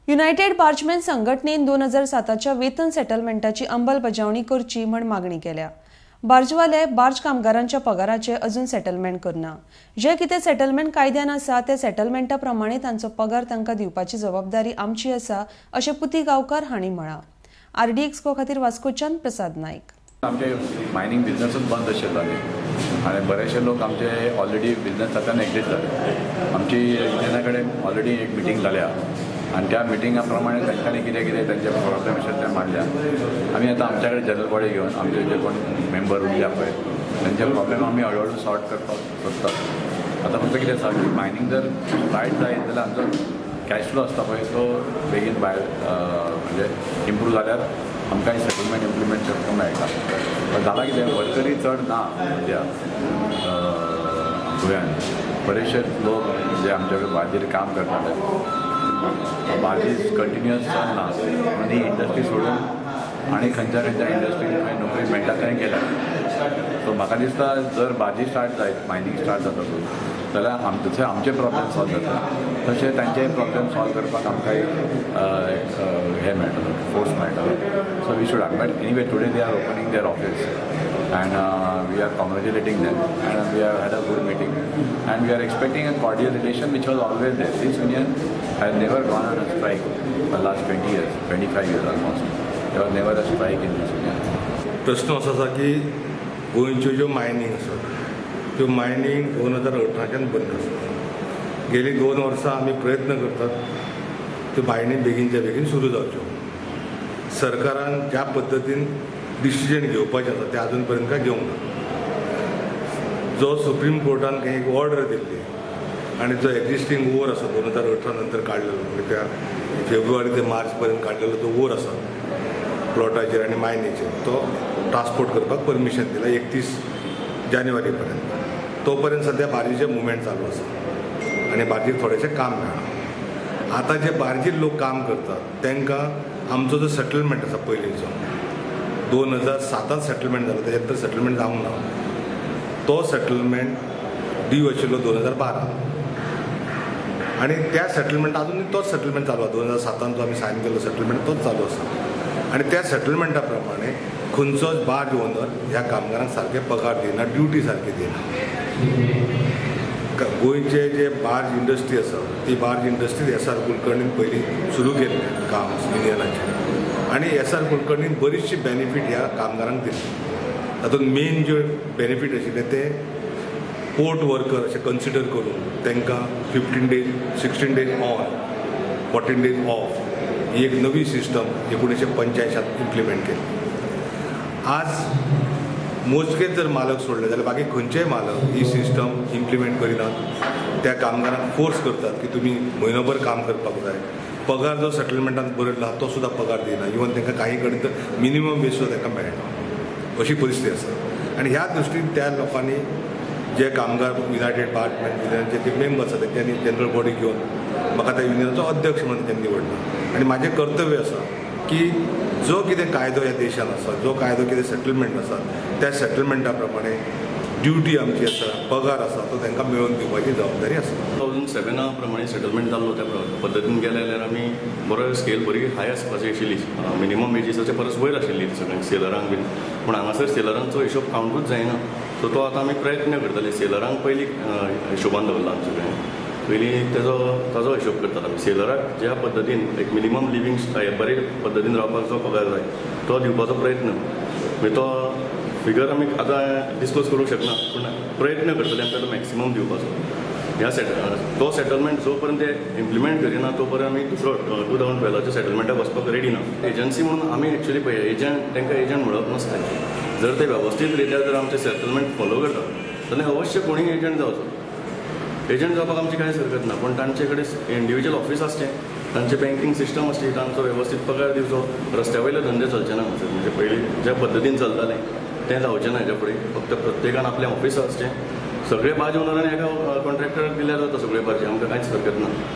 United बार्जमॅन संघटनेन 2007च्या वेतन सेटलमेंटाची अंमलबजावणी करची म्हण मागणी केल्या। बार्जवाले बार्ज कामगारांच्या पगाराचे अजून सेटलमेंट करना। जे कितें सेटलमेंट कायद्यान आसा ते सेटलमेंटा प्रमाणे तांचो पगार तांकां दिवपाची जबाबदारी आमची आसा अशें पुती गांवकार हांणी म्हळां। आरडी एक्सपो खातीर वास्कोच्यान प्रसाद नाईक। आमचे मायनिंग बिझनेसच बंद आशिल्लो आनी बरेचशे लोक आमचे ऑलरेडी बिझनेसांतल्यान एक्झीट जाले। आमची युनियना कडेन ऑलरेडी एक मिटींग जाल्या आनी त्या मिटिंगा प्रमाणे तांच्यांनी कितें कितें तांचे प्रॉब्लेम आशिल्ले ते मांडल्या। आमी आतां आमच्या कडेन जनरल बॉडी घेवन आमचे जे कोण मेंबर उरल्या पळय तांचे प्रॉब्लेम आमी हळू सॉर्ट करपाक सोदतात। आतां फक्त कितें आसा की मायनिंग जर रायट जायत जाल्यार आमचो कॅश फ्लो आसता पळय तो बेगीन भायर म्हणजे इम्प्रूव जाल्यार आमकां सेटलमेंट इम्प्लिमेंट करपाक मेळटा। जाला कितें वर्करी चड ना सद्या गोंयांत। बरेचशे लोक जे आमचे कडेन बार्जीर काम करताले बार्जीस कंटिन्युअस चलना आनी इंडस्ट्री सोडून आनी खंयच्या इंडस्ट्रीन खंय नोकरी मेळटा थंय गेल्या। सो म्हाका दिसता जर बार्जी स्टार्ट जायत मायनिंग स्टार्ट जातकूच जाल्यार आमचे प्रॉब्लेम सॉल्व जाता तशें तांचेय प्रॉब्लेम सॉल्व करपाक आमकां एक हें मेळटलो फोर्स मेळटलो। So we should but anyway today they are opening their office and we are congratulating them and we have had a good meeting and we are expecting a cordial relation which was always there. This union has never gone on a strike for the last 20 years, 25 years almost. There was never a strike in this union. प्रश्न असो आसा की गोंयच्यो ज्यो mining आसा त्यो mining 2018च्यान बंद आसा। गेली 2 वर्सां आमी प्रयत्न करतात त्यो मायनिंग बेगीनच्या बेगीन सुरू जावच्यो। सरकारान ज्या पद्दतीन डिसिजन घेवपाचें आसा तें आजून पर्यंत काय घेवंक ना। जो सुप्रीम कोर्टान एक ऑर्डर दिल्ली आनी जो एक्झिस्टींग ओवर आसा 2018 नंतर काडलेलो म्हणजे त्या फेब्रुवारी ते मार्च पर्यंत काडलेलो तो ओवर आसा प्लॉटाचेर आनी मायनीचेर तो ट्रान्सपोर्ट करपाक परमिशन दिला 31 जानेवारी पर्यंत। तो पर्यंत सद्या बार्जीचे मुवमेंट चालू आसा आनी बार्जीक थोडेशें काम मेळना। आतां जे बार्जीर लोक काम करतात तांकां आमचो जो सेटलमेंट आसा पयलींचो 2007 सेटलमेंट जालो तेच्या नंतर सेटलमेंट जावंक ना। तो सेटलमेंट ड्यू आशिल्लो 2012 आनी त्या सेटलमेंट अजूनय तोच सेटलमेंट चालू आसा। 2007 जो आमी सायन केल्लो सेटलमेंट तोच चालू आसा आनी त्या सेटलमेंटा प्रमाणे खंयचोच बार्ज ओनर ह्या कामगारांक सारके पगार दिना, ड्युटी सारकी दिना। गोंयचे जे बार्ज इंडस्ट्री आसा ती बार्ज इंडस्ट्री एस.आर. कुलकर्णीन पयलीं सुरू केल्लें काम युनियनाचें आनी एस.आर. कुलकर्णीन बरीचशी बेनिफीट ह्या कामगारांक दिली। तातूंत मेन जे बेनिफीट आशिल्ले ते पोर्ट वर्कर अशें कन्सिडर करून तांकां 15 days 16 days on 14 days off ही एक नवी सिस्टम 1985 इम्प्लिमेंट केली। आज मोजकेच जर मालक सोडले जाल्यार बाकी खंयचेय मालक ही सिस्टम इम्प्लिमेंट करिनात। त्या कामगारांक फोर्स करतात की तुमी म्हयनोभर काम करपाक जाय। पगार जो सेटलमेंटान बरयला तो सुद्धा पगार दिना। इवन तांकां काही कडेन तर मिनिमम वेज सुद्धा तांकां मेळना अशी परिस्थिती आसा। आनी ह्या दृश्टीन त्या लोकांनी जे कामगार युनायटेड बार्जमॅन युनियनाचे ते मेंबर्स आसा त्यांनी जनरल बॉडी घेवन म्हाका त्या युनियनाचो अध्यक्ष म्हणून त्यांनी निवडला आनी म्हाजें कर्तव्य आसा की जो कितें कायदो ह्या देशान आसा, जो कायदो कितें सेटलमेंट आसा त्या सेटलमेंटा प्रमाणे ड्युटी आमची आसा, पगार आसा तो तांकां मेळोवन दिवपाची जबाबदारी आसा। 2007 प्रमाणे सेटलमेंट जाल्लो त्या पद्दतीन गेले जाल्यार आमी बरो स्केल बरी हाय आसपाची आशिल्ली। मिनिमम वेजीसाच्या परस वयर आशिल्ली सगळ्यांक सेलरांक बीन, पूण हांगासर सेलरांचो हिशोब कावंटूच जायना। सो तो आतां आमी प्रयत्न करतले। सेलरांक पयलीं हिशोबान दवरला आमचे कडेन पयलीं ताजो हिशोब करतात आमी। सेलराक ज्या पद्दतीन एक मिनिमम लिवींग स्टायल बरे पद्दतीन रावपाक जो पगार जाय तो दिवपाचो प्रयत्न म्हणजे तो फिगर आमी आतां डिस्क्लोज करूंक शकना, पूण प्रयत्न करतले आमकां तो मॅक्सिमम दिवपाचो। ह्या तो सेटलमेंट जो पर्यंत ते इम्प्लिमेंट करिना तो पर्यंत आमी दुसरो 2012च्या सेटलमेंटाक वचपाक रेडी ना। एजन्सी म्हणून आमी एक्चुअली पळय एजंट तांकां एजंट म्हणप नासता। जर ते वेवस्थीत रित्या जर आमचे सेटलमेंट फॉलो करतात जाल्यार अवश्य कोणीय एजंट जावचो। एजंट जावपाक आमची कांयच हरकत ना, पूण तांचे कडेन इंडिविज्युअल ऑफीस आसचें, तांचे बँकींग सिस्टम आसची, तांचो वेवस्थीत पगार दिवचो, रस्त्या वयले धंदे चलचे ना म्हणजे पयलीं ज्या पद्दतीन चलतालें तें जावचें ना। हेच्या फुडें फक्त प्रत्येकान आपलें ऑफीस आसचें। सगळे बार्ज ओनरांनी एका कॉन्ट्रॅक्टराक दिल्यार जाता सगळे बार्जी, आमकां कांयच हरकत ना।